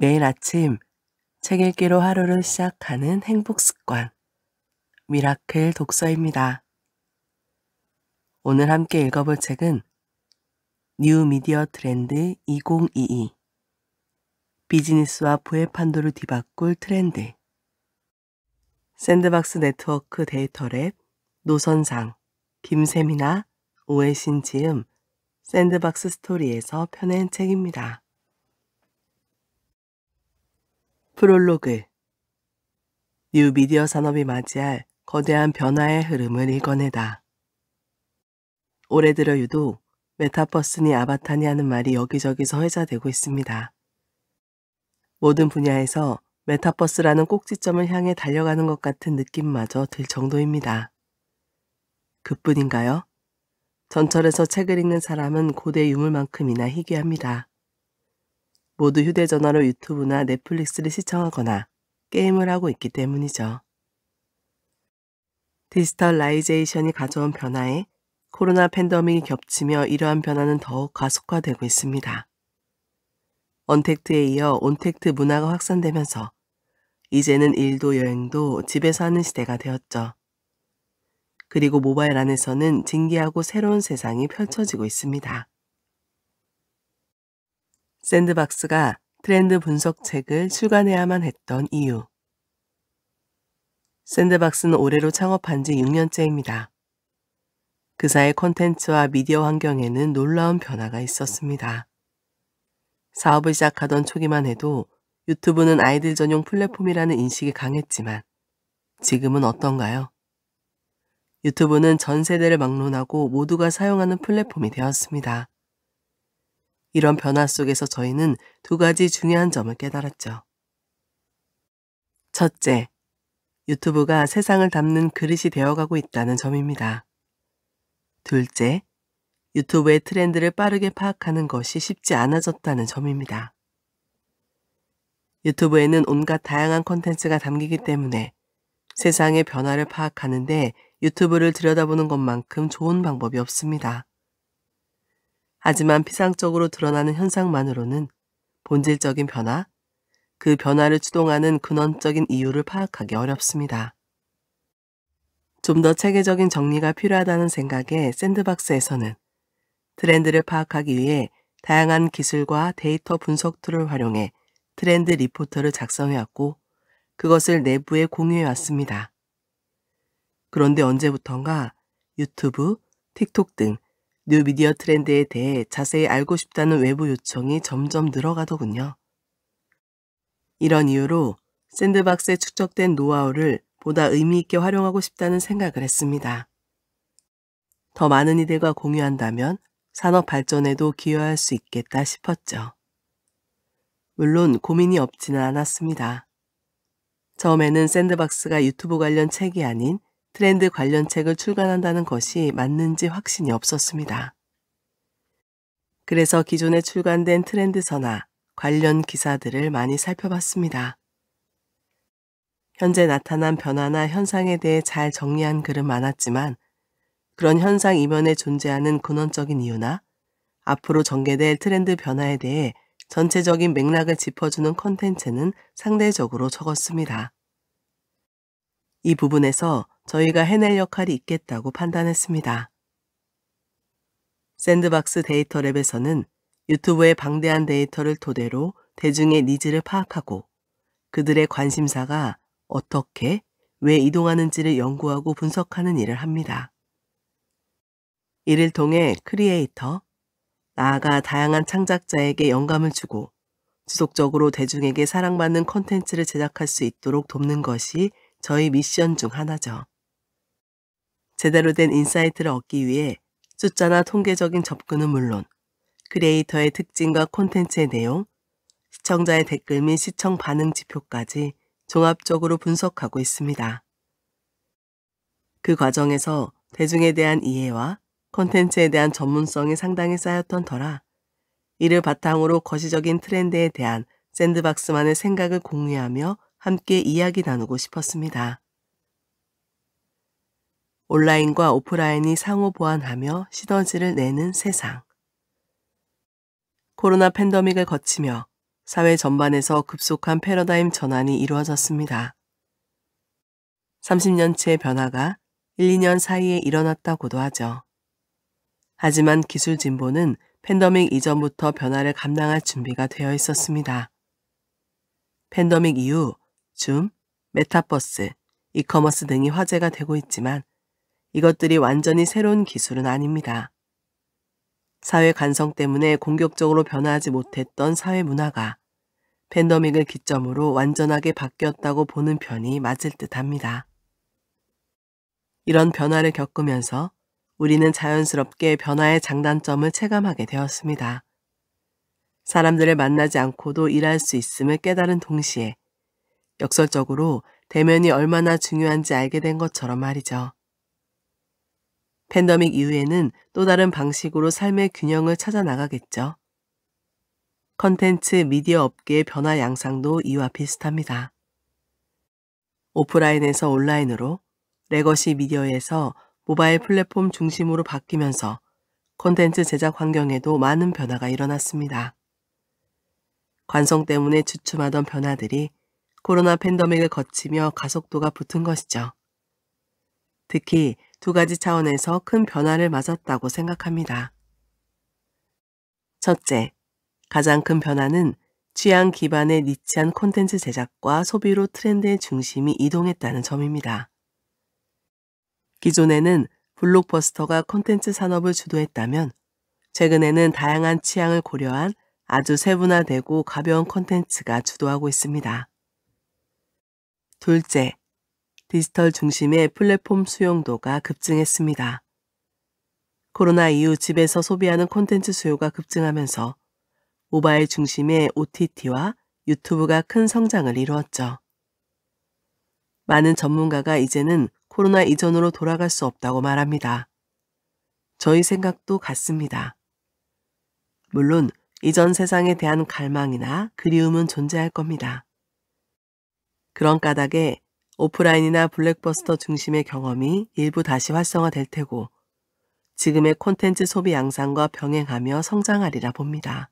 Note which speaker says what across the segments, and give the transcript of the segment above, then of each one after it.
Speaker 1: 매일 아침 책 읽기로 하루를 시작하는 행복 습관, 미라클 독서입니다. 오늘 함께 읽어볼 책은 뉴 미디어 트렌드 2022, 비즈니스와 부의 판도를 뒤바꿀 트렌드, 샌드박스 네트워크 데이터랩, 노선상, 김세미나, 오해신 지음, 샌드박스 스토리에서 펴낸 책입니다. 프롤로그, 뉴 미디어 산업이 맞이할 거대한 변화의 흐름을 읽어내다. 올해 들어 유독 메타버스니 아바타니 하는 말이 여기저기서 회자되고 있습니다. 모든 분야에서 메타버스라는 꼭지점을 향해 달려가는 것 같은 느낌마저 들 정도입니다. 그뿐인가요? 전철에서 책을 읽는 사람은 고대 유물만큼이나 희귀합니다. 모두 휴대전화로 유튜브나 넷플릭스를 시청하거나 게임을 하고 있기 때문이죠. 디지털라이제이션이 가져온 변화에 코로나 팬데믹이 겹치며 이러한 변화는 더욱 가속화되고 있습니다. 언택트에 이어 온택트 문화가 확산되면서 이제는 일도 여행도 집에서 하는 시대가 되었죠. 그리고 모바일 안에서는 진기하고 새로운 세상이 펼쳐지고 있습니다. 샌드박스가 트렌드 분석책을 출간해야만 했던 이유. 샌드박스는 올해로 창업한 지 6년째입니다. 그 사이 콘텐츠와 미디어 환경에는 놀라운 변화가 있었습니다. 사업을 시작하던 초기만 해도 유튜브는 아이들 전용 플랫폼이라는 인식이 강했지만 지금은 어떤가요? 유튜브는 전 세대를 막론하고 모두가 사용하는 플랫폼이 되었습니다. 이런 변화 속에서 저희는 두 가지 중요한 점을 깨달았죠. 첫째, 유튜브가 세상을 담는 그릇이 되어가고 있다는 점입니다. 둘째, 유튜브의 트렌드를 빠르게 파악하는 것이 쉽지 않아졌다는 점입니다. 유튜브에는 온갖 다양한 콘텐츠가 담기기 때문에 세상의 변화를 파악하는데 유튜브를 들여다보는 것만큼 좋은 방법이 없습니다. 하지만 피상적으로 드러나는 현상만으로는 본질적인 변화, 그 변화를 추동하는 근원적인 이유를 파악하기 어렵습니다. 좀 더 체계적인 정리가 필요하다는 생각에 샌드박스에서는 트렌드를 파악하기 위해 다양한 기술과 데이터 분석 툴을 활용해 트렌드 리포터를 작성해왔고 그것을 내부에 공유해왔습니다. 그런데 언제부턴가 유튜브, 틱톡 등 뉴 미디어 트렌드에 대해 자세히 알고 싶다는 외부 요청이 점점 늘어가더군요. 이런 이유로 샌드박스에 축적된 노하우를 보다 의미 있게 활용하고 싶다는 생각을 했습니다. 더 많은 이들과 공유한다면 산업 발전에도 기여할 수 있겠다 싶었죠. 물론 고민이 없지는 않았습니다. 처음에는 샌드박스가 유튜브 관련 책이 아닌 트렌드 관련 책을 출간한다는 것이 맞는지 확신이 없었습니다. 그래서 기존에 출간된 트렌드서나 관련 기사들을 많이 살펴봤습니다. 현재 나타난 변화나 현상에 대해 잘 정리한 글은 많았지만 그런 현상 이면에 존재하는 근원적인 이유나 앞으로 전개될 트렌드 변화에 대해 전체적인 맥락을 짚어주는 콘텐츠는 상대적으로 적었습니다. 이 부분에서 저희가 해낼 역할이 있겠다고 판단했습니다. 샌드박스 데이터랩에서는 유튜브의 방대한 데이터를 토대로 대중의 니즈를 파악하고 그들의 관심사가 어떻게, 왜 이동하는지를 연구하고 분석하는 일을 합니다. 이를 통해 크리에이터, 나아가 다양한 창작자에게 영감을 주고 지속적으로 대중에게 사랑받는 콘텐츠를 제작할 수 있도록 돕는 것이 저희 미션 중 하나죠. 제대로 된 인사이트를 얻기 위해 숫자나 통계적인 접근은 물론 크리에이터의 특징과 콘텐츠의 내용, 시청자의 댓글 및 시청 반응 지표까지 종합적으로 분석하고 있습니다. 그 과정에서 대중에 대한 이해와 콘텐츠에 대한 전문성이 상당히 쌓였던 터라 이를 바탕으로 거시적인 트렌드에 대한 샌드박스만의 생각을 공유하며 함께 이야기 나누고 싶었습니다. 온라인과 오프라인이 상호 보완하며 시너지를 내는 세상. 코로나 팬데믹을 거치며 사회 전반에서 급속한 패러다임 전환이 이루어졌습니다. 30년치의 변화가 1, 2년 사이에 일어났다고도 하죠. 하지만 기술 진보는 팬데믹 이전부터 변화를 감당할 준비가 되어 있었습니다. 팬데믹 이후 줌, 메타버스, 이커머스 등이 화제가 되고 있지만 이것들이 완전히 새로운 기술은 아닙니다. 사회 관성 때문에 공격적으로 변화하지 못했던 사회 문화가 팬데믹을 기점으로 완전하게 바뀌었다고 보는 편이 맞을 듯합니다. 이런 변화를 겪으면서 우리는 자연스럽게 변화의 장단점을 체감하게 되었습니다. 사람들을 만나지 않고도 일할 수 있음을 깨달은 동시에 역설적으로 대면이 얼마나 중요한지 알게 된 것처럼 말이죠. 팬데믹 이후에는 또 다른 방식으로 삶의 균형을 찾아 나가겠죠. 컨텐츠 미디어 업계의 변화 양상도 이와 비슷합니다. 오프라인에서 온라인으로, 레거시 미디어에서 모바일 플랫폼 중심으로 바뀌면서 콘텐츠 제작 환경에도 많은 변화가 일어났습니다. 관성 때문에 주춤하던 변화들이 코로나 팬데믹을 거치며 가속도가 붙은 것이죠. 특히 두 가지 차원에서 큰 변화를 맞았다고 생각합니다. 첫째, 가장 큰 변화는 취향 기반의 니치한 콘텐츠 제작과 소비로 트렌드의 중심이 이동했다는 점입니다. 기존에는 블록버스터가 콘텐츠 산업을 주도했다면 최근에는 다양한 취향을 고려한 아주 세분화되고 가벼운 콘텐츠가 주도하고 있습니다. 둘째, 디지털 중심의 플랫폼 수용도가 급증했습니다. 코로나 이후 집에서 소비하는 콘텐츠 수요가 급증하면서 모바일 중심의 OTT와 유튜브가 큰 성장을 이루었죠. 많은 전문가가 이제는 코로나 이전으로 돌아갈 수 없다고 말합니다. 저희 생각도 같습니다. 물론 이전 세상에 대한 갈망이나 그리움은 존재할 겁니다. 그런 까닭에 오프라인이나 블랙버스터 중심의 경험이 일부 다시 활성화될 테고 지금의 콘텐츠 소비 양상과 병행하며 성장하리라 봅니다.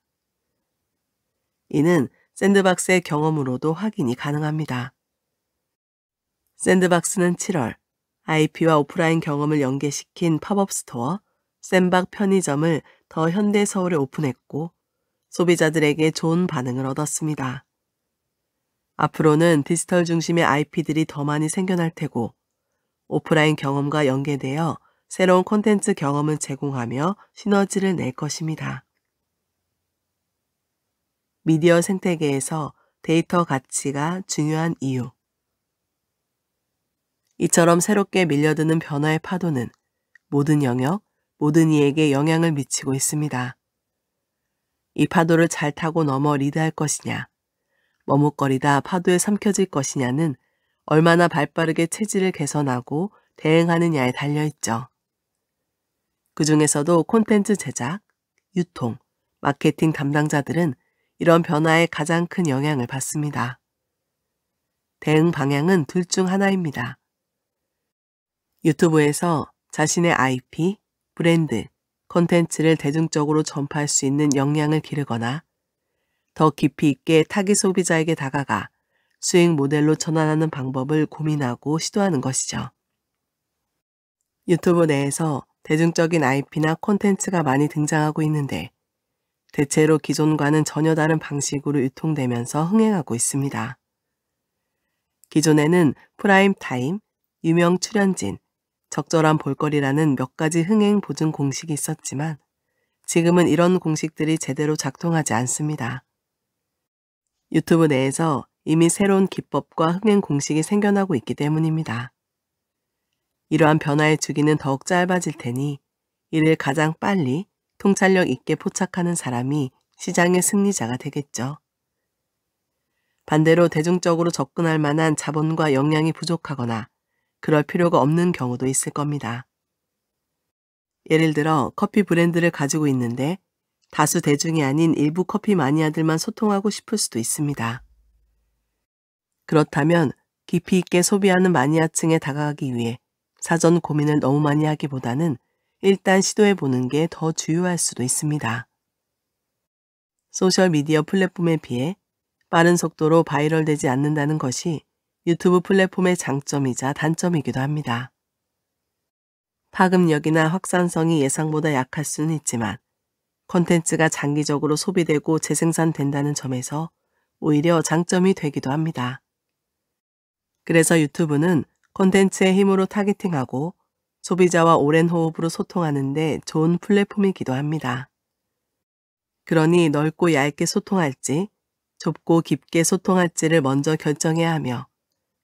Speaker 1: 이는 샌드박스의 경험으로도 확인이 가능합니다. 샌드박스는 7월 IP와 오프라인 경험을 연계시킨 팝업 스토어 샌박 편의점을 더 현대 서울에 오픈했고 소비자들에게 좋은 반응을 얻었습니다. 앞으로는 디지털 중심의 IP들이 더 많이 생겨날 테고 오프라인 경험과 연계되어 새로운 콘텐츠 경험을 제공하며 시너지를 낼 것입니다. 미디어 생태계에서 데이터 가치가 중요한 이유. 이처럼 새롭게 밀려드는 변화의 파도는 모든 영역, 모든 이에게 영향을 미치고 있습니다. 이 파도를 잘 타고 넘어 리드할 것이냐, 머뭇거리다 파도에 삼켜질 것이냐는 얼마나 발빠르게 체질을 개선하고 대응하느냐에 달려있죠. 그 중에서도 콘텐츠 제작, 유통, 마케팅 담당자들은 이런 변화에 가장 큰 영향을 받습니다. 대응 방향은 둘 중 하나입니다. 유튜브에서 자신의 IP, 브랜드, 콘텐츠를 대중적으로 전파할 수 있는 역량을 기르거나 더 깊이 있게 타깃 소비자에게 다가가 수익 모델로 전환하는 방법을 고민하고 시도하는 것이죠. 유튜브 내에서 대중적인 IP나 콘텐츠가 많이 등장하고 있는데 대체로 기존과는 전혀 다른 방식으로 유통되면서 흥행하고 있습니다. 기존에는 프라임 타임, 유명 출연진, 적절한 볼거리라는 몇 가지 흥행 보증 공식이 있었지만 지금은 이런 공식들이 제대로 작동하지 않습니다. 유튜브 내에서 이미 새로운 기법과 흥행 공식이 생겨나고 있기 때문입니다. 이러한 변화의 주기는 더욱 짧아질 테니 이를 가장 빨리 통찰력 있게 포착하는 사람이 시장의 승리자가 되겠죠. 반대로 대중적으로 접근할 만한 자본과 역량이 부족하거나 그럴 필요가 없는 경우도 있을 겁니다. 예를 들어 커피 브랜드를 가지고 있는데 다수 대중이 아닌 일부 커피 마니아들만 소통하고 싶을 수도 있습니다. 그렇다면 깊이 있게 소비하는 마니아층에 다가가기 위해 사전 고민을 너무 많이 하기보다는 일단 시도해보는 게 더 주요할 수도 있습니다. 소셜미디어 플랫폼에 비해 빠른 속도로 바이럴되지 않는다는 것이 유튜브 플랫폼의 장점이자 단점이기도 합니다. 파급력이나 확산성이 예상보다 약할 수는 있지만 콘텐츠가 장기적으로 소비되고 재생산된다는 점에서 오히려 장점이 되기도 합니다. 그래서 유튜브는 콘텐츠의 힘으로 타겟팅하고 소비자와 오랜 호흡으로 소통하는 데 좋은 플랫폼이기도 합니다. 그러니 넓고 얇게 소통할지 좁고 깊게 소통할지를 먼저 결정해야 하며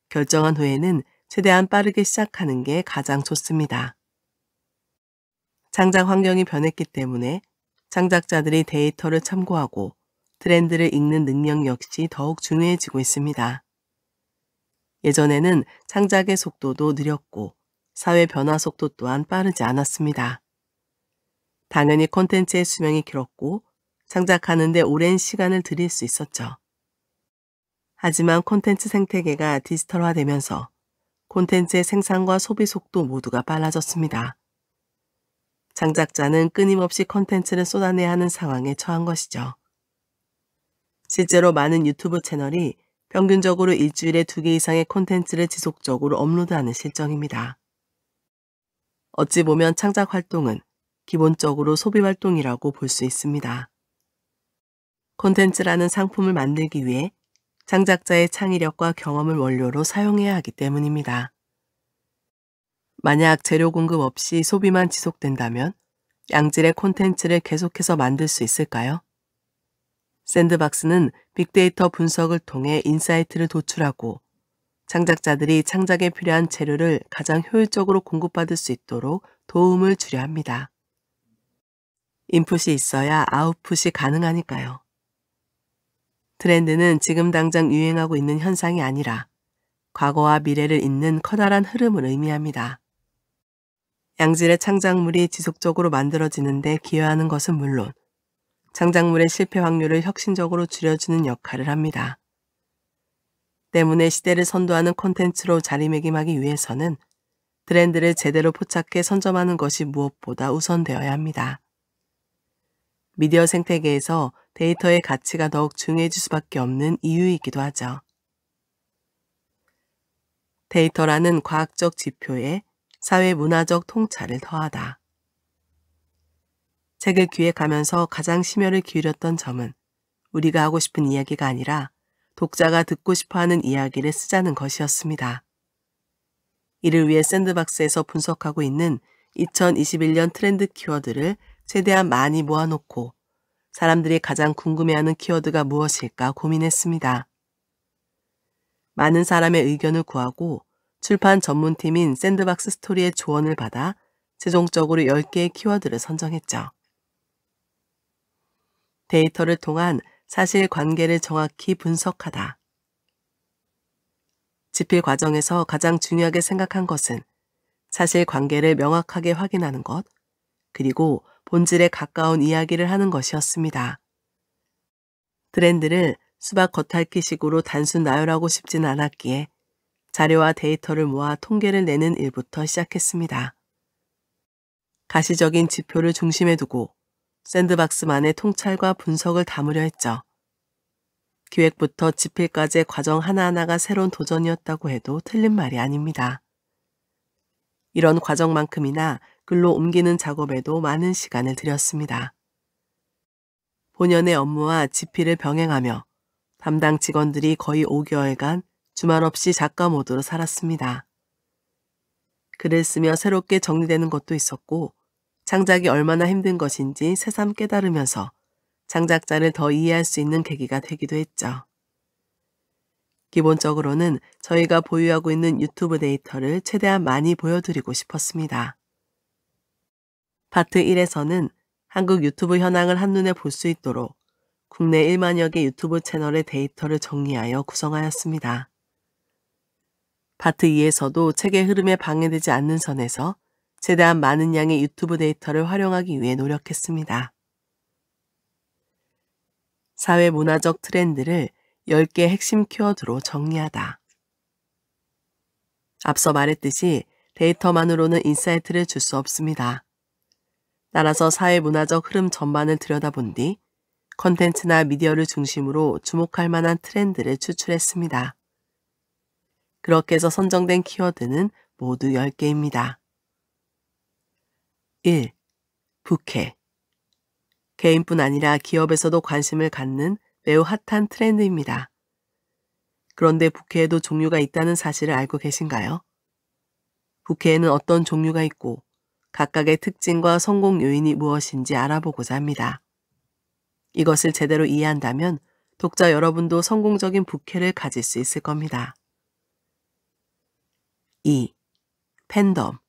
Speaker 1: 결정한 후에는 최대한 빠르게 시작하는 게 가장 좋습니다. 창작 환경이 변했기 때문에 창작자들이 데이터를 참고하고 트렌드를 읽는 능력 역시 더욱 중요해지고 있습니다. 예전에는 창작의 속도도 느렸고 사회 변화 속도 또한 빠르지 않았습니다. 당연히 콘텐츠의 수명이 길었고 창작하는 데 오랜 시간을 들일 수 있었죠. 하지만 콘텐츠 생태계가 디지털화되면서 콘텐츠의 생산과 소비 속도 모두가 빨라졌습니다. 창작자는 끊임없이 콘텐츠를 쏟아내야 하는 상황에 처한 것이죠. 실제로 많은 유튜브 채널이 평균적으로 일주일에 2개 이상의 콘텐츠를 지속적으로 업로드하는 실정입니다. 어찌 보면 창작 활동은 기본적으로 소비 활동이라고 볼 수 있습니다. 콘텐츠라는 상품을 만들기 위해 창작자의 창의력과 경험을 원료로 사용해야 하기 때문입니다. 만약 재료 공급 없이 소비만 지속된다면 양질의 콘텐츠를 계속해서 만들 수 있을까요? 샌드박스는 빅데이터 분석을 통해 인사이트를 도출하고 창작자들이 창작에 필요한 재료를 가장 효율적으로 공급받을 수 있도록 도움을 주려 합니다. 인풋이 있어야 아웃풋이 가능하니까요. 트렌드는 지금 당장 유행하고 있는 현상이 아니라 과거와 미래를 잇는 커다란 흐름을 의미합니다. 양질의 창작물이 지속적으로 만들어지는 데 기여하는 것은 물론 창작물의 실패 확률을 혁신적으로 줄여주는 역할을 합니다. 때문에 시대를 선도하는 콘텐츠로 자리매김하기 위해서는 트렌드를 제대로 포착해 선점하는 것이 무엇보다 우선되어야 합니다. 미디어 생태계에서 데이터의 가치가 더욱 중요해질 수밖에 없는 이유이기도 하죠. 데이터라는 과학적 지표에 사회-문화적 통찰을 더하다. 책을 기획하면서 가장 심혈을 기울였던 점은 우리가 하고 싶은 이야기가 아니라 독자가 듣고 싶어하는 이야기를 쓰자는 것이었습니다. 이를 위해 샌드박스에서 분석하고 있는 2021년 트렌드 키워드를 최대한 많이 모아놓고 사람들이 가장 궁금해하는 키워드가 무엇일까 고민했습니다. 많은 사람의 의견을 구하고 출판 전문팀인 샌드박스 스토리의 조언을 받아 최종적으로 10개의 키워드를 선정했죠. 데이터를 통한 사실관계를 정확히 분석하다. 집필 과정에서 가장 중요하게 생각한 것은 사실관계를 명확하게 확인하는 것, 그리고 본질에 가까운 이야기를 하는 것이었습니다. 트렌드를 수박 겉핥기식으로 단순 나열하고 싶진 않았기에 자료와 데이터를 모아 통계를 내는 일부터 시작했습니다. 가시적인 지표를 중심에 두고 샌드박스만의 통찰과 분석을 담으려 했죠. 기획부터 집필까지의 과정 하나하나가 새로운 도전이었다고 해도 틀린 말이 아닙니다. 이런 과정만큼이나 글로 옮기는 작업에도 많은 시간을 들였습니다. 본연의 업무와 집필을 병행하며 담당 직원들이 거의 5개월간 주말 없이 작가 모드로 살았습니다. 글을 쓰며 새롭게 정리되는 것도 있었고 창작이 얼마나 힘든 것인지 새삼 깨달으면서 창작자를 더 이해할 수 있는 계기가 되기도 했죠. 기본적으로는 저희가 보유하고 있는 유튜브 데이터를 최대한 많이 보여드리고 싶었습니다. 파트 1에서는 한국 유튜브 현황을 한눈에 볼 수 있도록 국내 1만여 개 유튜브 채널의 데이터를 정리하여 구성하였습니다. 파트 2에서도 책의 흐름에 방해되지 않는 선에서 최대한 많은 양의 유튜브 데이터를 활용하기 위해 노력했습니다. 사회문화적 트렌드를 10개 핵심 키워드로 정리하다. 앞서 말했듯이 데이터만으로는 인사이트를 줄 수 없습니다. 따라서 사회문화적 흐름 전반을 들여다본 뒤 컨텐츠나 미디어를 중심으로 주목할 만한 트렌드를 추출했습니다. 그렇게 해서 선정된 키워드는 모두 10개입니다. 1. 부캐. 개인뿐 아니라 기업에서도 관심을 갖는 매우 핫한 트렌드입니다. 그런데 부캐에도 종류가 있다는 사실을 알고 계신가요? 부캐에는 어떤 종류가 있고 각각의 특징과 성공 요인이 무엇인지 알아보고자 합니다. 이것을 제대로 이해한다면 독자 여러분도 성공적인 부캐를 가질 수 있을 겁니다. 2. 팬덤.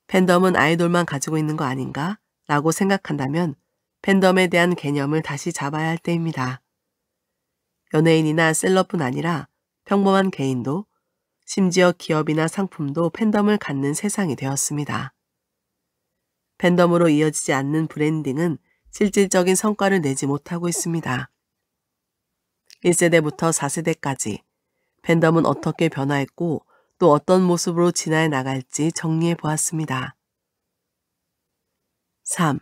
Speaker 1: 팬덤은 아이돌만 가지고 있는 거 아닌가? 라고 생각한다면 팬덤에 대한 개념을 다시 잡아야 할 때입니다. 연예인이나 셀럽뿐 아니라 평범한 개인도 심지어 기업이나 상품도 팬덤을 갖는 세상이 되었습니다. 팬덤으로 이어지지 않는 브랜딩은 실질적인 성과를 내지 못하고 있습니다. 1세대부터 4세대까지 팬덤은 어떻게 변화했고 또 어떤 모습으로 진화해 나갈지 정리해 보았습니다. 3.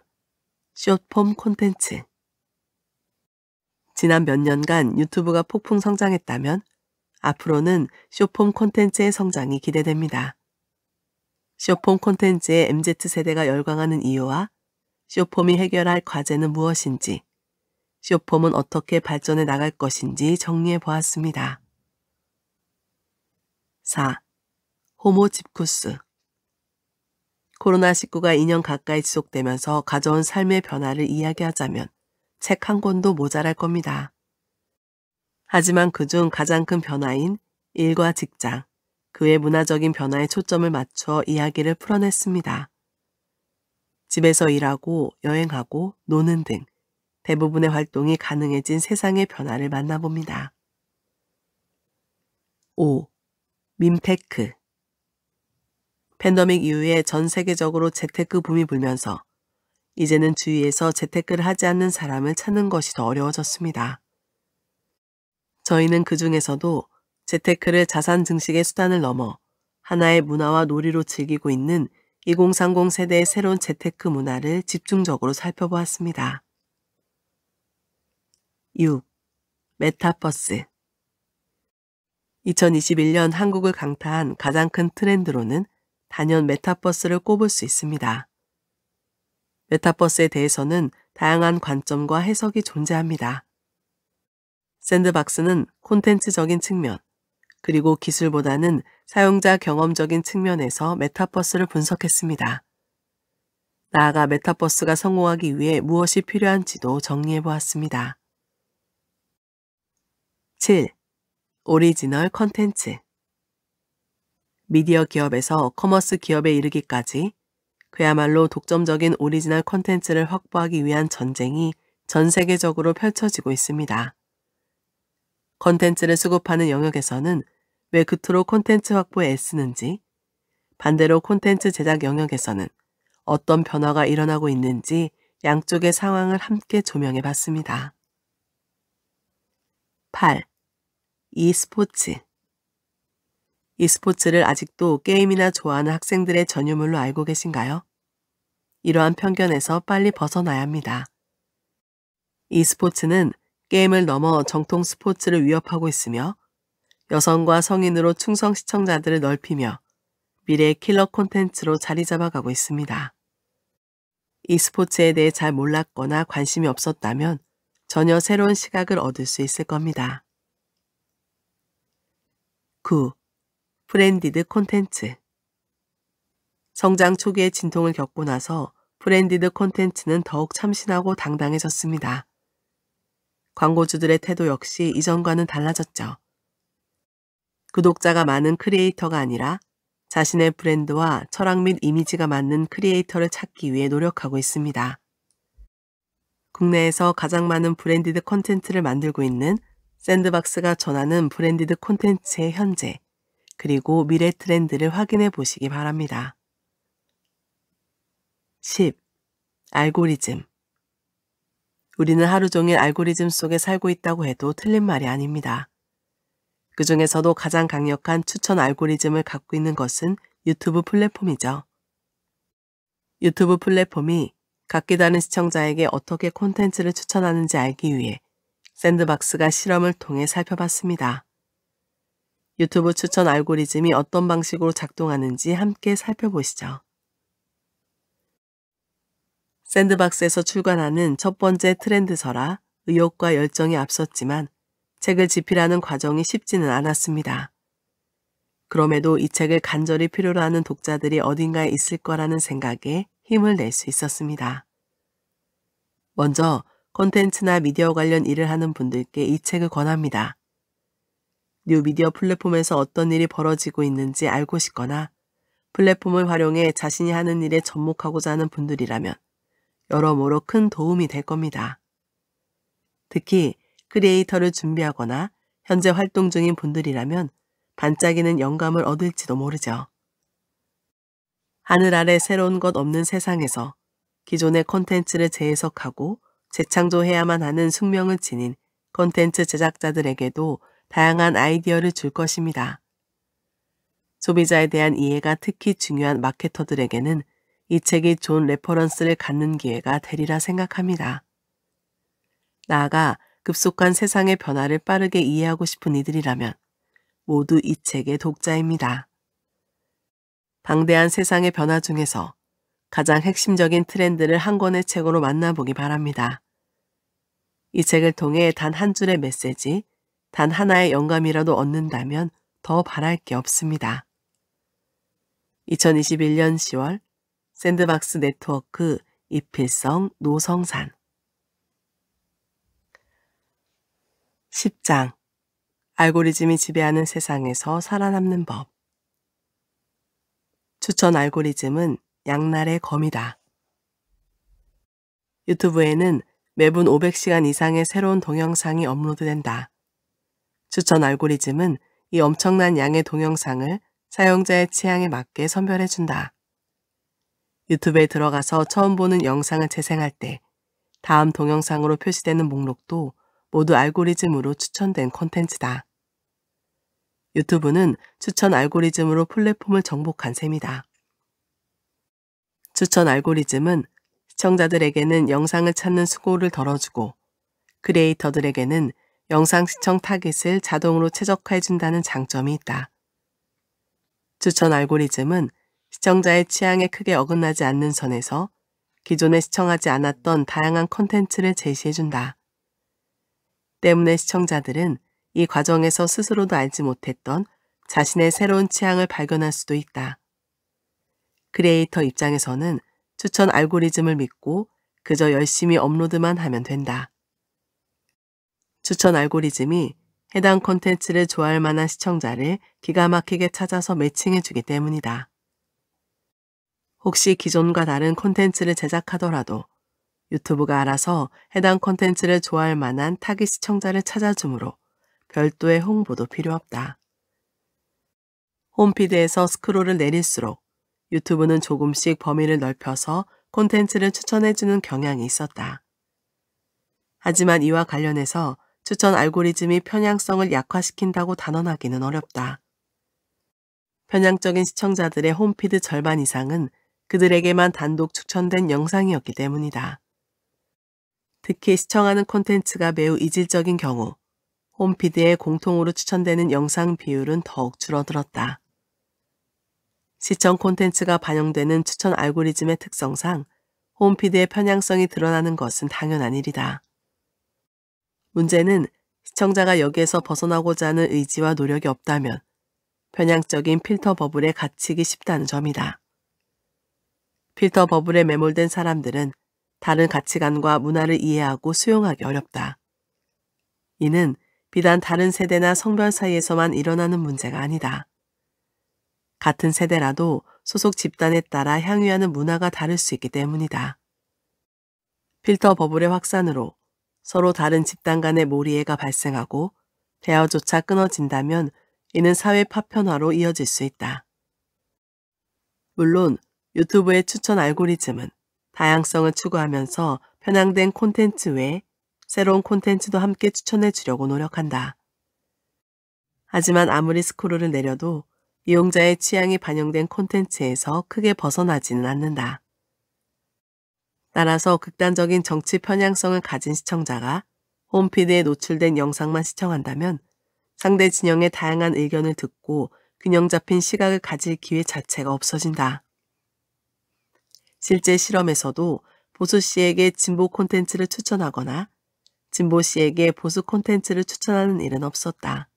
Speaker 1: 숏폼 콘텐츠. 지난 몇 년간 유튜브가 폭풍 성장했다면 앞으로는 숏폼 콘텐츠의 성장이 기대됩니다. 숏폼 콘텐츠에 MZ세대가 열광하는 이유와 숏폼이 해결할 과제는 무엇인지, 숏폼은 어떻게 발전해 나갈 것인지 정리해 보았습니다. 4. 호모 집쿠스. 코로나19가 2년 가까이 지속되면서 가져온 삶의 변화를 이야기하자면 책 한 권도 모자랄 겁니다. 하지만 그중 가장 큰 변화인 일과 직장, 그 외 문화적인 변화에 초점을 맞춰 이야기를 풀어냈습니다. 집에서 일하고 여행하고 노는 등 대부분의 활동이 가능해진 세상의 변화를 만나봅니다. 5. 밈테크. 팬데믹 이후에 전 세계적으로 재테크 붐이 불면서 이제는 주위에서 재테크를 하지 않는 사람을 찾는 것이 더 어려워졌습니다. 저희는 그 중에서도 재테크를 자산 증식의 수단을 넘어 하나의 문화와 놀이로 즐기고 있는 2030 세대의 새로운 재테크 문화를 집중적으로 살펴보았습니다. 6. 메타버스. 2021년 한국을 강타한 가장 큰 트렌드로는 단연 메타버스를 꼽을 수 있습니다. 메타버스에 대해서는 다양한 관점과 해석이 존재합니다. 샌드박스는 콘텐츠적인 측면, 그리고 기술보다는 사용자 경험적인 측면에서 메타버스를 분석했습니다. 나아가 메타버스가 성공하기 위해 무엇이 필요한지도 정리해 보았습니다. 7. 오리지널 컨텐츠. 미디어 기업에서 커머스 기업에 이르기까지 그야말로 독점적인 오리지널 컨텐츠를 확보하기 위한 전쟁이 전 세계적으로 펼쳐지고 있습니다. 컨텐츠를 수급하는 영역에서는 왜 그토록 콘텐츠 확보에 애쓰는지, 반대로 콘텐츠 제작 영역에서는 어떤 변화가 일어나고 있는지 양쪽의 상황을 함께 조명해 봤습니다. 8. e스포츠. e스포츠를 아직도 게임이나 좋아하는 학생들의 전유물로 알고 계신가요? 이러한 편견에서 빨리 벗어나야 합니다. e스포츠는 게임을 넘어 정통 스포츠를 위협하고 있으며 여성과 성인으로 충성 시청자들을 넓히며 미래의 킬러 콘텐츠로 자리 잡아가고 있습니다. e스포츠에 대해 잘 몰랐거나 관심이 없었다면 전혀 새로운 시각을 얻을 수 있을 겁니다. 9. 브랜디드 콘텐츠. 성장 초기의 진통을 겪고 나서 브랜디드 콘텐츠는 더욱 참신하고 당당해졌습니다. 광고주들의 태도 역시 이전과는 달라졌죠. 구독자가 많은 크리에이터가 아니라 자신의 브랜드와 철학 및 이미지가 맞는 크리에이터를 찾기 위해 노력하고 있습니다. 국내에서 가장 많은 브랜디드 콘텐츠를 만들고 있는 샌드박스가 전하는 브랜디드 콘텐츠의 현재, 그리고 미래 트렌드를 확인해 보시기 바랍니다. 10. 알고리즘. 우리는 하루 종일 알고리즘 속에 살고 있다고 해도 틀린 말이 아닙니다. 그 중에서도 가장 강력한 추천 알고리즘을 갖고 있는 것은 유튜브 플랫폼이죠. 유튜브 플랫폼이 각기 다른 시청자에게 어떻게 콘텐츠를 추천하는지 알기 위해 샌드박스가 실험을 통해 살펴봤습니다. 유튜브 추천 알고리즘이 어떤 방식으로 작동하는지 함께 살펴보시죠. 샌드박스에서 출간하는 첫 번째 트렌드서라 의욕과 열정이 앞섰지만 책을 집필하는 과정이 쉽지는 않았습니다. 그럼에도 이 책을 간절히 필요로 하는 독자들이 어딘가에 있을 거라는 생각에 힘을 낼 수 있었습니다. 먼저 콘텐츠나 미디어 관련 일을 하는 분들께 이 책을 권합니다. 뉴미디어 플랫폼에서 어떤 일이 벌어지고 있는지 알고 싶거나 플랫폼을 활용해 자신이 하는 일에 접목하고자 하는 분들이라면 여러모로 큰 도움이 될 겁니다. 특히 크리에이터를 준비하거나 현재 활동 중인 분들이라면 반짝이는 영감을 얻을지도 모르죠. 하늘 아래 새로운 것 없는 세상에서 기존의 콘텐츠를 재해석하고 재창조해야만 하는 숙명을 지닌 콘텐츠 제작자들에게도 다양한 아이디어를 줄 것입니다. 소비자에 대한 이해가 특히 중요한 마케터들에게는 이 책이 좋은 레퍼런스를 갖는 기회가 되리라 생각합니다. 나아가 급속한 세상의 변화를 빠르게 이해하고 싶은 이들이라면 모두 이 책의 독자입니다. 방대한 세상의 변화 중에서 가장 핵심적인 트렌드를 한 권의 책으로 만나보기 바랍니다. 이 책을 통해 단 한 줄의 메시지, 단 하나의 영감이라도 얻는다면 더 바랄 게 없습니다. 2021년 10월 샌드박스 네트워크 이필성 노성산 10장 알고리즘이 지배하는 세상에서 살아남는 법. 추천 알고리즘은 양날의 검이다. 유튜브에는 매분 500시간 이상의 새로운 동영상이 업로드된다. 추천 알고리즘은 이 엄청난 양의 동영상을 사용자의 취향에 맞게 선별해준다. 유튜브에 들어가서 처음 보는 영상을 재생할 때 다음 동영상으로 표시되는 목록도 모두 알고리즘으로 추천된 콘텐츠다. 유튜브는 추천 알고리즘으로 플랫폼을 정복한 셈이다. 추천 알고리즘은 시청자들에게는 영상을 찾는 수고를 덜어주고 크리에이터들에게는 영상 시청 타깃을 자동으로 최적화해준다는 장점이 있다. 추천 알고리즘은 시청자의 취향에 크게 어긋나지 않는 선에서 기존에 시청하지 않았던 다양한 콘텐츠를 제시해준다. 때문에 시청자들은 이 과정에서 스스로도 알지 못했던 자신의 새로운 취향을 발견할 수도 있다. 크리에이터 입장에서는 추천 알고리즘을 믿고 그저 열심히 업로드만 하면 된다. 추천 알고리즘이 해당 콘텐츠를 좋아할 만한 시청자를 기가 막히게 찾아서 매칭해주기 때문이다. 혹시 기존과 다른 콘텐츠를 제작하더라도 유튜브가 알아서 해당 콘텐츠를 좋아할 만한 타깃 시청자를 찾아주므로 별도의 홍보도 필요 없다. 홈피드에서 스크롤을 내릴수록 유튜브는 조금씩 범위를 넓혀서 콘텐츠를 추천해주는 경향이 있었다. 하지만 이와 관련해서 추천 알고리즘이 편향성을 약화시킨다고 단언하기는 어렵다. 편향적인 시청자들의 홈피드 절반 이상은 그들에게만 단독 추천된 영상이었기 때문이다. 특히 시청하는 콘텐츠가 매우 이질적인 경우 홈피드에 공통으로 추천되는 영상 비율은 더욱 줄어들었다. 시청 콘텐츠가 반영되는 추천 알고리즘의 특성상 홈피드의 편향성이 드러나는 것은 당연한 일이다. 문제는 시청자가 여기에서 벗어나고자 하는 의지와 노력이 없다면 편향적인 필터 버블에 갇히기 쉽다는 점이다. 필터 버블에 매몰된 사람들은 다른 가치관과 문화를 이해하고 수용하기 어렵다. 이는 비단 다른 세대나 성별 사이에서만 일어나는 문제가 아니다. 같은 세대라도 소속 집단에 따라 향유하는 문화가 다를 수 있기 때문이다. 필터 버블의 확산으로 서로 다른 집단 간의 몰이해가 발생하고 대화조차 끊어진다면 이는 사회 파편화로 이어질 수 있다. 물론 유튜브의 추천 알고리즘은 다양성을 추구하면서 편향된 콘텐츠 외에 새로운 콘텐츠도 함께 추천해 주려고 노력한다. 하지만 아무리 스크롤을 내려도 이용자의 취향이 반영된 콘텐츠에서 크게 벗어나지는 않는다. 따라서 극단적인 정치 편향성을 가진 시청자가 홈피드에 노출된 영상만 시청한다면 상대 진영의 다양한 의견을 듣고 균형 잡힌 시각을 가질 기회 자체가 없어진다. 실제 실험에서도 보수 씨에게 진보 콘텐츠를 추천하거나 진보 씨에게 보수 콘텐츠를 추천하는 일은 없었다.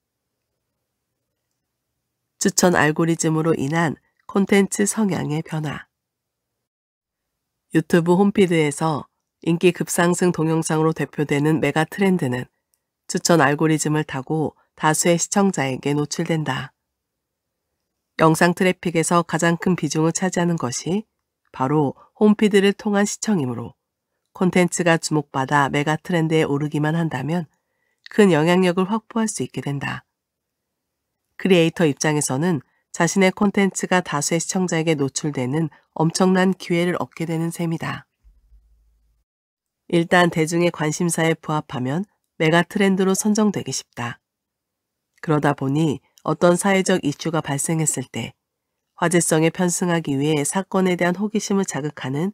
Speaker 1: 추천 알고리즘으로 인한 콘텐츠 성향의 변화. 유튜브 홈피드에서 인기 급상승 동영상으로 대표되는 메가 트렌드는 추천 알고리즘을 타고 다수의 시청자에게 노출된다. 영상 트래픽에서 가장 큰 비중을 차지하는 것이 바로 홈피드를 통한 시청이므로 콘텐츠가 주목받아 메가 트렌드에 오르기만 한다면 큰 영향력을 확보할 수 있게 된다. 크리에이터 입장에서는 자신의 콘텐츠가 다수의 시청자에게 노출되는 엄청난 기회를 얻게 되는 셈이다. 일단 대중의 관심사에 부합하면 메가 트렌드로 선정되기 쉽다. 그러다 보니 어떤 사회적 이슈가 발생했을 때 화제성에 편승하기 위해 사건에 대한 호기심을 자극하는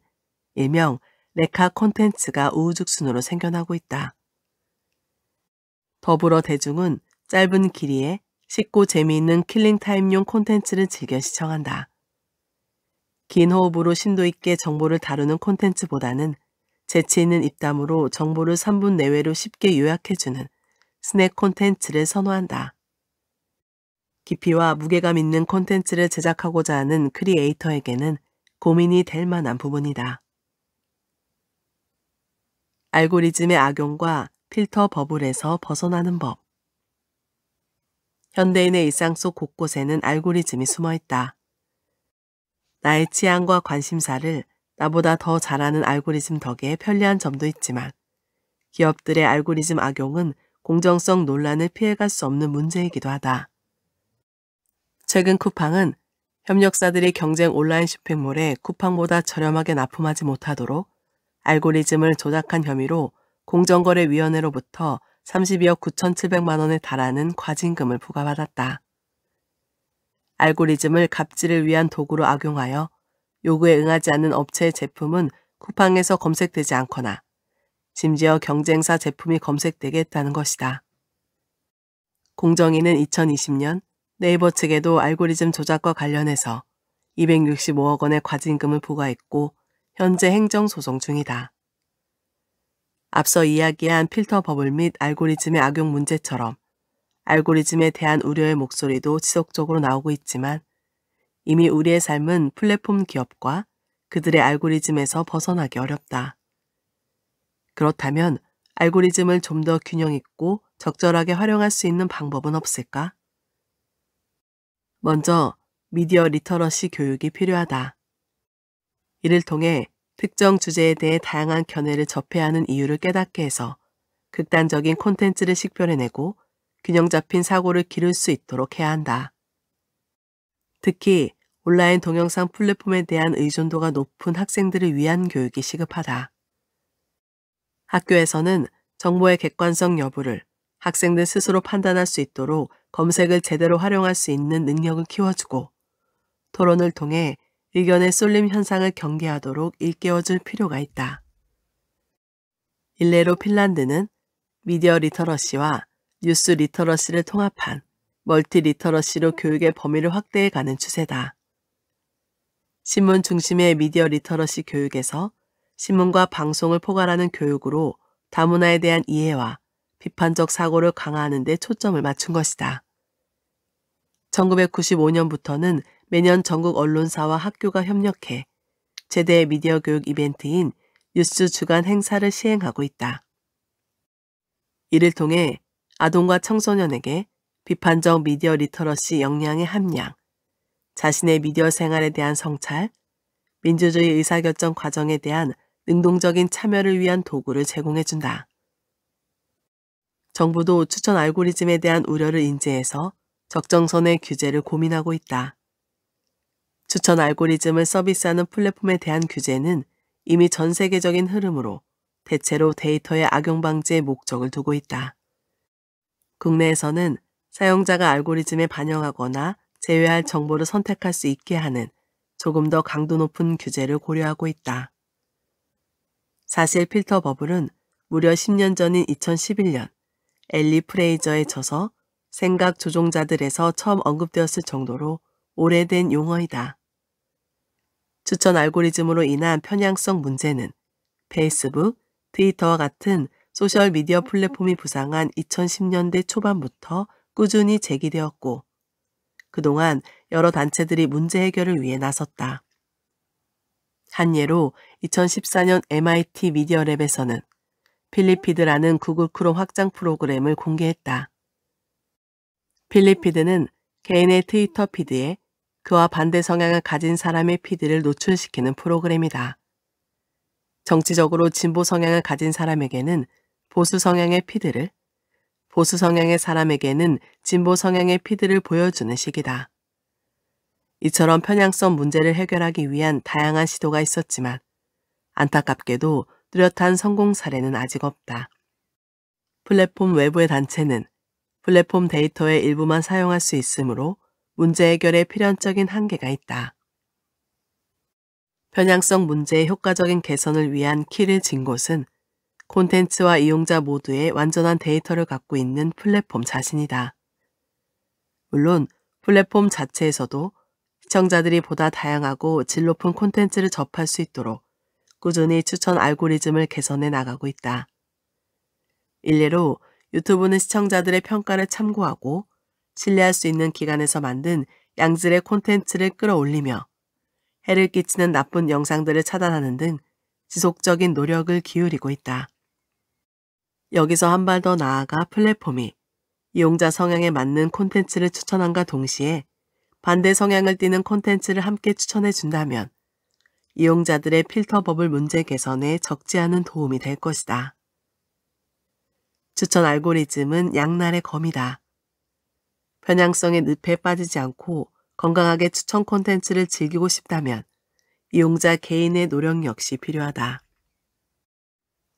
Speaker 1: 일명 레카 콘텐츠가 우후죽순으로 생겨나고 있다. 더불어 대중은 짧은 길이에 쉽고 재미있는 킬링타임용 콘텐츠를 즐겨 시청한다. 긴 호흡으로 심도 있게 정보를 다루는 콘텐츠보다는 재치 있는 입담으로 정보를 3분 내외로 쉽게 요약해주는 스낵 콘텐츠를 선호한다. 깊이와 무게감 있는 콘텐츠를 제작하고자 하는 크리에이터에게는 고민이 될 만한 부분이다. 알고리즘의 악용과 필터 버블에서 벗어나는 법. 현대인의 일상 속 곳곳에는 알고리즘이 숨어 있다. 나의 취향과 관심사를 나보다 더 잘하는 알고리즘 덕에 편리한 점도 있지만 기업들의 알고리즘 악용은 공정성 논란을 피해갈 수 없는 문제이기도 하다. 최근 쿠팡은 협력사들이 경쟁 온라인 쇼핑몰에 쿠팡보다 저렴하게 납품하지 못하도록 알고리즘을 조작한 혐의로 공정거래위원회로부터 32억 9,700만 원에 달하는 과징금을 부과받았다. 알고리즘을 갑질을 위한 도구로 악용하여 요구에 응하지 않는 업체의 제품은 쿠팡에서 검색되지 않거나 심지어 경쟁사 제품이 검색되게 했다는 것이다. 공정위는 2020년 네이버 측에도 알고리즘 조작과 관련해서 265억 원의 과징금을 부과했고 현재 행정소송 중이다. 앞서 이야기한 필터 버블 및 알고리즘의 악용 문제처럼 알고리즘에 대한 우려의 목소리도 지속적으로 나오고 있지만 이미 우리의 삶은 플랫폼 기업과 그들의 알고리즘에서 벗어나기 어렵다. 그렇다면 알고리즘을 좀 더 균형 있고 적절하게 활용할 수 있는 방법은 없을까? 먼저 미디어 리터러시 교육이 필요하다. 이를 통해 특정 주제에 대해 다양한 견해를 접해야 하는 이유를 깨닫게 해서 극단적인 콘텐츠를 식별해내고 균형 잡힌 사고를 기를 수 있도록 해야 한다. 특히 온라인 동영상 플랫폼에 대한 의존도가 높은 학생들을 위한 교육이 시급하다. 학교에서는 정보의 객관성 여부를 학생들 스스로 판단할 수 있도록 검색을 제대로 활용할 수 있는 능력을 키워주고 토론을 통해 의견의 쏠림 현상을 경계하도록 일깨워줄 필요가 있다. 일례로 핀란드는 미디어 리터러시와 뉴스 리터러시를 통합한 멀티 리터러시로 교육의 범위를 확대해가는 추세다. 신문 중심의 미디어 리터러시 교육에서 신문과 방송을 포괄하는 교육으로 다문화에 대한 이해와 비판적 사고를 강화하는 데 초점을 맞춘 것이다. 1995년부터는 매년 전국 언론사와 학교가 협력해 제대 미디어 교육 이벤트인 뉴스 주간 행사를 시행하고 있다. 이를 통해 아동과 청소년에게 비판적 미디어 리터러시 역량의 함량, 자신의 미디어 생활에 대한 성찰, 민주주의 의사결정 과정에 대한 능동적인 참여를 위한 도구를 제공해준다. 정부도 추천 알고리즘에 대한 우려를 인지해서 적정선의 규제를 고민하고 있다. 추천 알고리즘을 서비스하는 플랫폼에 대한 규제는 이미 전 세계적인 흐름으로 대체로 데이터의 악용 방지에 목적을 두고 있다. 국내에서는 사용자가 알고리즘에 반영하거나 제외할 정보를 선택할 수 있게 하는 조금 더 강도 높은 규제를 고려하고 있다. 사실 필터 버블은 무려 10년 전인 2011년 엘리 프레이저에 져서 생각 조종자들에서 처음 언급되었을 정도로 오래된 용어이다. 추천 알고리즘으로 인한 편향성 문제는 페이스북, 트위터와 같은 소셜미디어 플랫폼이 부상한 2010년대 초반부터 꾸준히 제기되었고, 그동안 여러 단체들이 문제 해결을 위해 나섰다. 한 예로 2014년 MIT 미디어랩에서는 필리피드라는 구글 크롬 확장 프로그램을 공개했다. 필리피드는 개인의 트위터 피드에 그와 반대 성향을 가진 사람의 피드를 노출시키는 프로그램이다. 정치적으로 진보 성향을 가진 사람에게는 보수 성향의 피드를, 보수 성향의 사람에게는 진보 성향의 피드를 보여주는 식이다. 이처럼 편향성 문제를 해결하기 위한 다양한 시도가 있었지만 안타깝게도 뚜렷한 성공 사례는 아직 없다. 플랫폼 외부의 단체는 플랫폼 데이터의 일부만 사용할 수 있으므로 문제 해결에 필연적인 한계가 있다. 편향성 문제의 효과적인 개선을 위한 키를 쥔 곳은 콘텐츠와 이용자 모두의 완전한 데이터를 갖고 있는 플랫폼 자신이다. 물론 플랫폼 자체에서도 시청자들이 보다 다양하고 질 높은 콘텐츠를 접할 수 있도록 꾸준히 추천 알고리즘을 개선해 나가고 있다. 일례로 유튜브는 시청자들의 평가를 참고하고 신뢰할 수 있는 기관에서 만든 양질의 콘텐츠를 끌어올리며 해를 끼치는 나쁜 영상들을 차단하는 등 지속적인 노력을 기울이고 있다. 여기서 한 발 더 나아가 플랫폼이 이용자 성향에 맞는 콘텐츠를 추천함과 동시에 반대 성향을 띠는 콘텐츠를 함께 추천해 준다면 이용자들의 필터 버블 문제 개선에 적지 않은 도움이 될 것이다. 추천 알고리즘은 양날의 검이다. 편향성의 늪에 빠지지 않고 건강하게 추천 콘텐츠를 즐기고 싶다면 이용자 개인의 노력 역시 필요하다.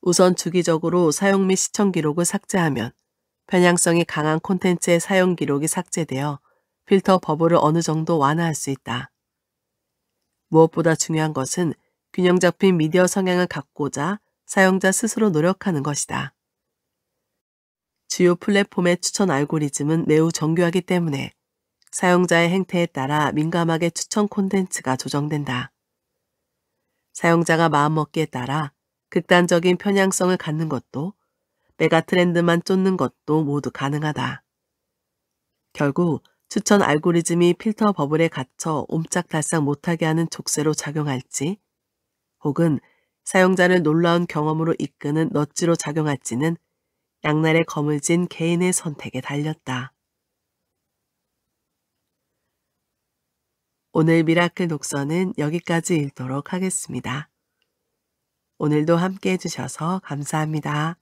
Speaker 1: 우선 주기적으로 사용 및 시청 기록을 삭제하면 편향성이 강한 콘텐츠의 사용 기록이 삭제되어 필터 버블을 어느 정도 완화할 수 있다. 무엇보다 중요한 것은 균형 잡힌 미디어 성향을 갖고자 사용자 스스로 노력하는 것이다. 주요 플랫폼의 추천 알고리즘은 매우 정교하기 때문에 사용자의 행태에 따라 민감하게 추천 콘텐츠가 조정된다. 사용자가 마음먹기에 따라 극단적인 편향성을 갖는 것도 메가 트렌드만 쫓는 것도 모두 가능하다. 결국 추천 알고리즘이 필터 버블에 갇혀 옴짝달싹 못하게 하는 족쇄로 작용할지 혹은 사용자를 놀라운 경험으로 이끄는 넛지로 작용할지는 양날의 검을 진 개인의 선택에 달렸다. 오늘 미라클 독서는 여기까지 읽도록 하겠습니다. 오늘도 함께 해주셔서 감사합니다.